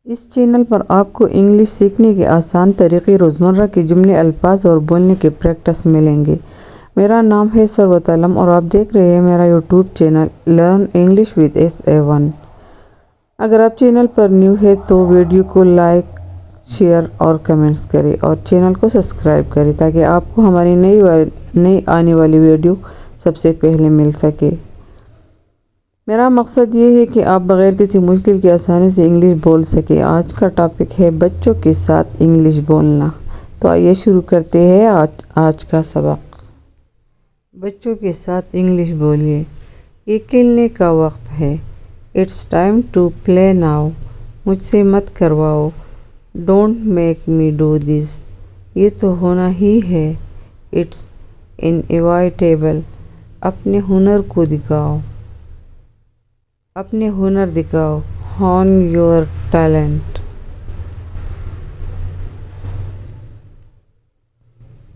इस चैनल पर आपको इंग्लिश सीखने के आसान तरीके, रोज़मर्रा के जुमले, अल्फाज और बोलने की प्रैक्टिस मिलेंगे। मेरा नाम है सरवत आलम और आप देख रहे हैं मेरा YouTube channel learn English with SA1। अगर आप चैनल पर न्यू है तो वीडियो को लाइक, शेयर और कमेंट्स करें और चैनल को सब्सक्राइब करें ताकि आपको हमारी नई आने वाली वीडियो सबसे पहले मिल सके। मेरा मकसद ये है कि आप बग़ैर किसी मुश्किल के आसानी से इंग्लिश बोल सकें। आज का टॉपिक है बच्चों के साथ इंग्लिश बोलना। तो आइए शुरू करते हैं आज का सबक। बच्चों के साथ इंग्लिश बोलिए। ये खेलने का वक्त है। It's time to play now. मुझसे मत करवाओ। Don't make me do this. ये तो होना ही है। It's inevitable. अपने हुनर को दिखाओ। अपने हुनर दिखाओ। Hone your talent.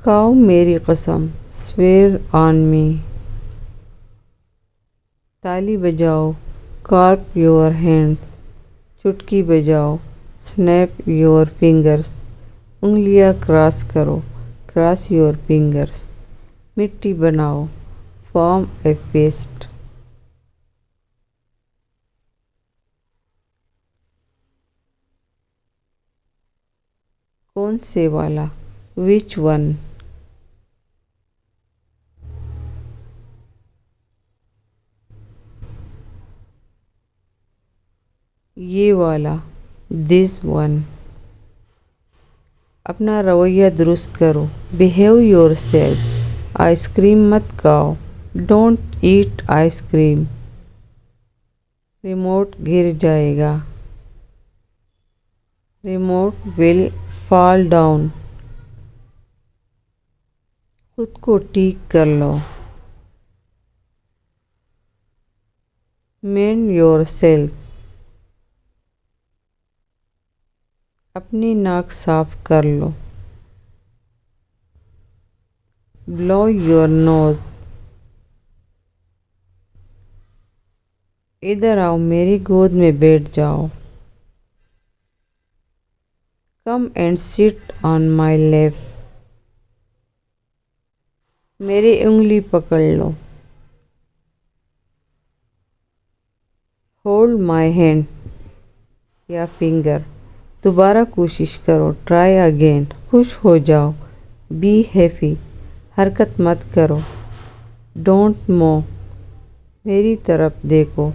खाओ मेरी कसम। Swear on me. ताली बजाओ। Clap your hand. चुटकी बजाओ। Snap your fingers. उंगलियां क्रॉस करो। Cross your fingers. मिट्टी बनाओ। Form a paste. कौन से वाला? Which one? ये वाला। This one. अपना रवैया दुरुस्त करो। Behave your self. आइसक्रीम मत खाओ। Don't eat ice cream. रिमोट गिर जाएगा। Remote will fall down. खुद को ठीक कर लो। मेंड योर सेल्फ। अपनी नाक साफ कर लो। Blow your nose. इधर आओ, मेरी गोद में बैठ जाओ। Come and sit on my lap. मेरी उंगली पकड़ लो। होल्ड माई हैंड या फिंगर। दोबारा कोशिश करो। Try again. खुश हो जाओ। Be happy. हरकत मत करो। Don't move. मेरी तरफ देखो।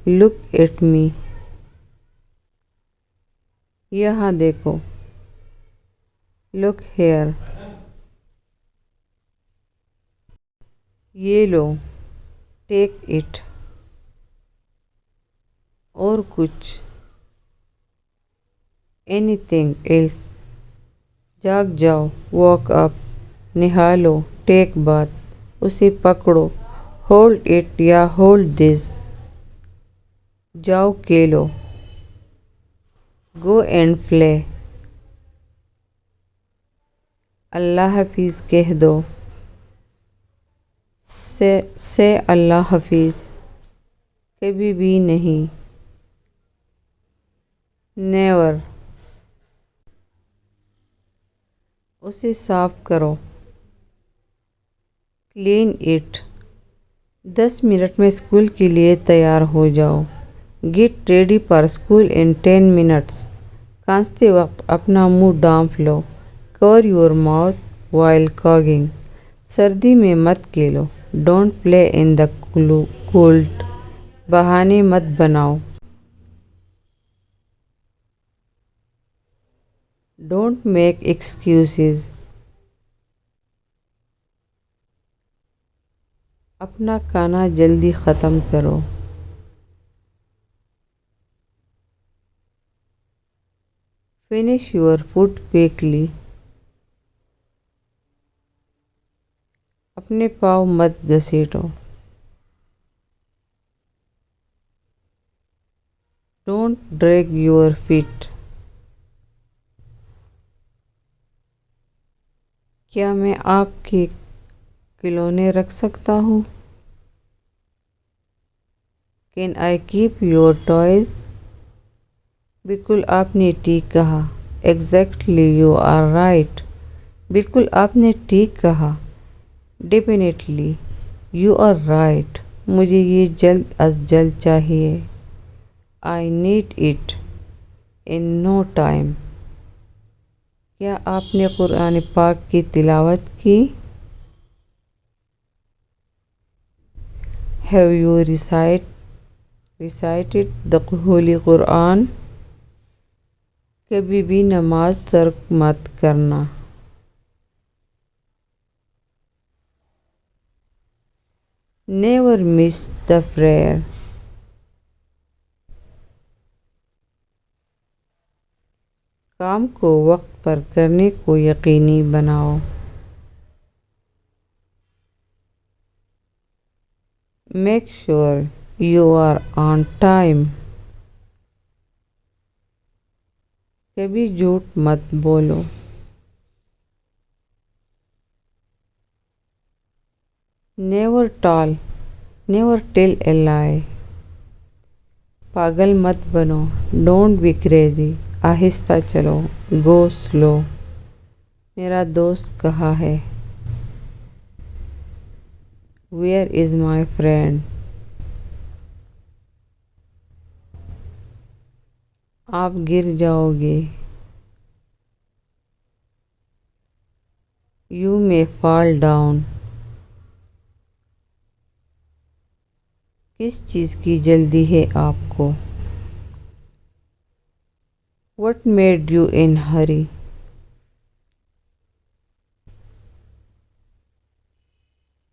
Look at me. यहाँ देखो। Look here. ये लो। Take it. और कुछ? Anything else? जाग जाओ। Walk up. नहा लो। Take bath. उसे पकड़ो। होल्ड इट या होल्ड दिस। जाओ खेलो। Go and play. अल्लाह हाफिज़ कह दो। से अल्लाह हाफिज़। कभी भी नहीं। नेवर। उसे साफ करो। Clean it. 10 मिनट में स्कूल के लिए तैयार हो जाओ। Get ready for school in 10 minutes. खांसते वक्त अपना मुंह ढांप लो। Cover your mouth while coughing. सर्दी में मत खेलो। Don't play in the cold. बहाने मत बनाओ। Don't make excuses. अपना खाना जल्दी ख़त्म करो। Finish your food quickly. अपने पाँव मत घसीटो। Don't drag your feet. क्या मैं आपके खिलौने रख सकता हूँ? Can I keep your toys? बिल्कुल आपने ठीक कहा। Exactly you are right. बिल्कुल आपने ठीक कहा। Definitely you are right. मुझे ये जल्द अज जल्द चाहिए। I need it in no time. क्या आपने कुरान पाक की तिलावत की? Have you recited the Holy Quran? कभी भी नमाज तर्क मत करना। Never miss the prayer. काम को वक्त पर करने को यकीनी बनाओ। Make sure you are on time. कभी झूठ मत बोलो। Never tell a lie. पागल मत बनो। Don't be crazy. आहिस्ता चलो। Go slow. मेरा दोस्त कहाँ है? Where is my friend? आप गिर जाओगे। You may fall down. किस चीज़ की जल्दी है आपको? What made you in hurry?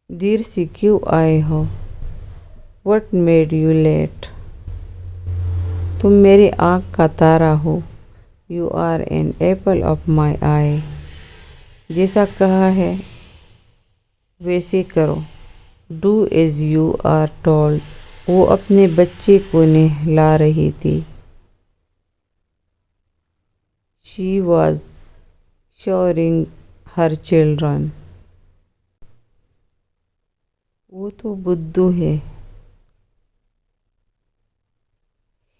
देर से क्यों आए हो? What made you late? तुम मेरी आँख का तारा हो। You are an apple of my eye. जैसा कहा है वैसे करो। Do as you are told. वो अपने बच्चे को नहला रही थी। She was showering her children. वो तो बुद्धू है।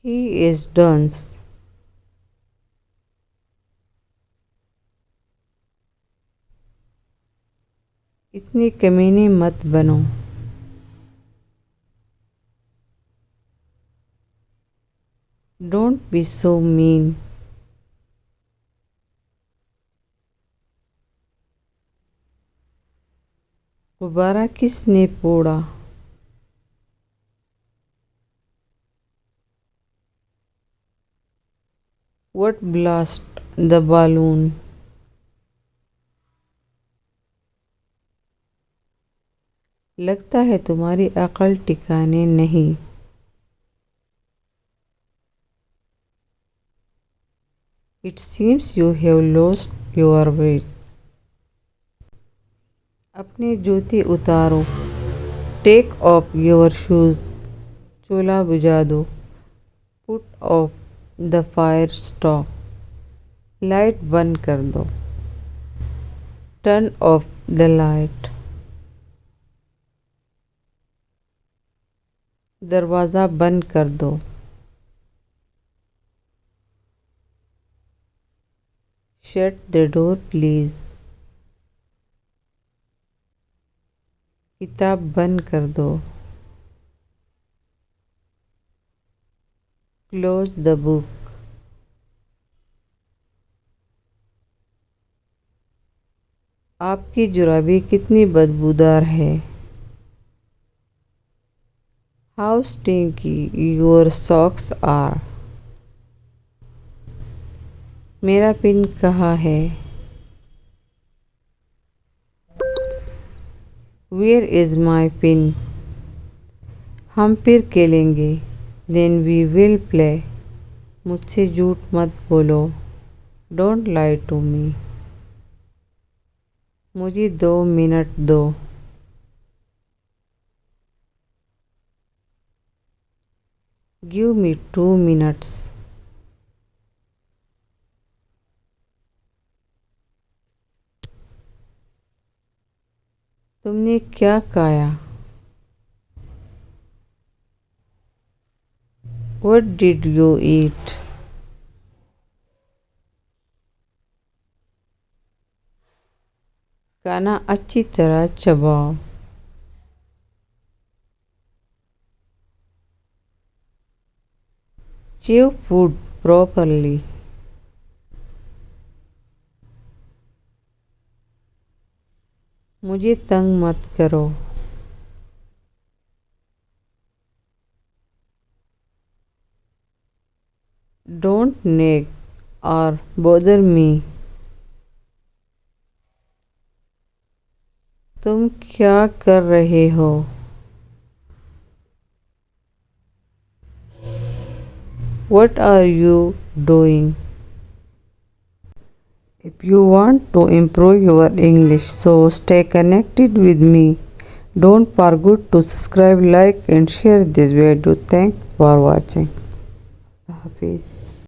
He is dunce. इतनी कमीने मत बनो। Don't be so mean. गुब्बारा किसने फोड़ा? What blast the balloon? लगता है तुम्हारी अकल ठिकाने नहीं। It seems you have lost your way. अपने जूते उतारो। Take off your shoes. चूल्हा बुझा दो। Put off the fire stop. Light बंद कर दो। Turn off the light. दरवाज़ा बंद कर दो। Shut the door please. किताब बंद कर दो। Close the book. आपकी जुराबें कितनी बदबूदार है। How stinky your socks are. मेरा पिन कहाँ है? Where is my pin? हम फिर खेलेंगे। Then we will play. मुझसे झूठ मत बोलो। Don't lie to me. मुझे 2 मिनट दो। Give me 2 minutes. तुमने क्या खाया? What did you eat? खाना अच्छी तरह चबाओ। Chew food properly. मुझे तंग मत करो। Don't nag or bother me. तुम क्या कर रहे हो? What are you doing? If you want to improve your English, so stay connected with me. Don't forget to subscribe, like and share this video. Thanks for watching. Hafiz.